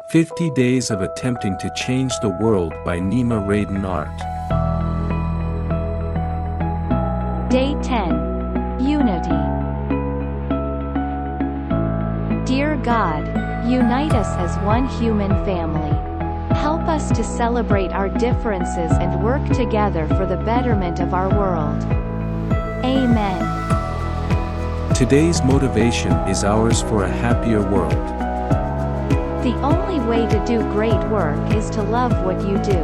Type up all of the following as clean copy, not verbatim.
50 Days of Attempting to Change the World by Nima Radan Art. Day 10. Unity. Dear God, unite us as one human family. Help us to celebrate our differences and work together for the betterment of our world. Amen. Today's motivation is ours for a happier world. The only way to do great work is to love what you do.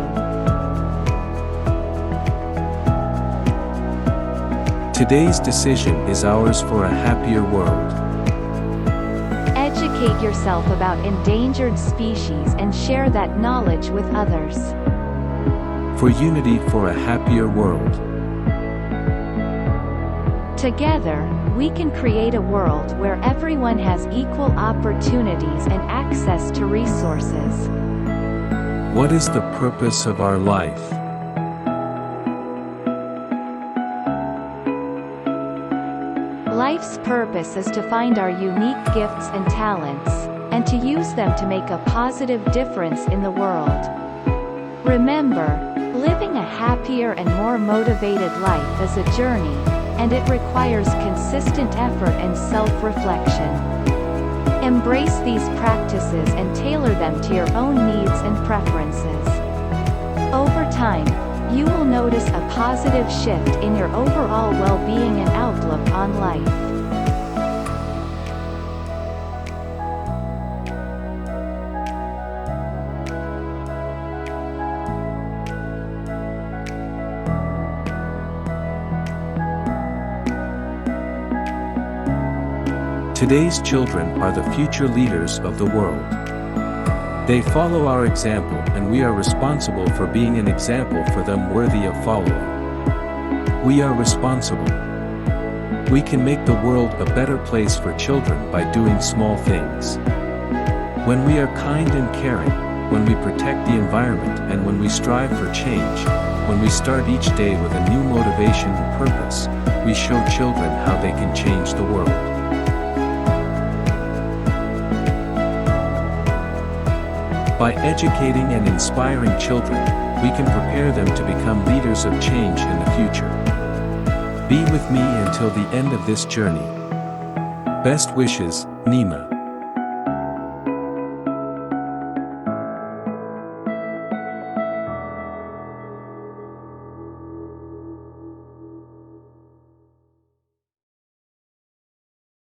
Today's decision is ours for a happier world. Educate yourself about endangered species and share that knowledge with others. For unity for a happier world. Together, we can create a world where everyone has equal opportunities and access to resources. What is the purpose of our life? Life's purpose is to find our unique gifts and talents, and to use them to make a positive difference in the world. Remember, living a happier and more motivated life is a journey, and it requires consistent effort and self-reflection. Embrace these practices and tailor them to your own needs and preferences. Over time, you will notice a positive shift in your overall well-being and outlook on life. Today's children are the future leaders of the world. They follow our example, and we are responsible for being an example for them worthy of following. We are responsible. We can make the world a better place for children by doing small things. When we are kind and caring, when we protect the environment, and when we strive for change, when we start each day with a new motivation and purpose, we show children how they can change the world. By educating and inspiring children, we can prepare them to become leaders of change in the future. Be with me until the end of this journey. Best wishes, Nima.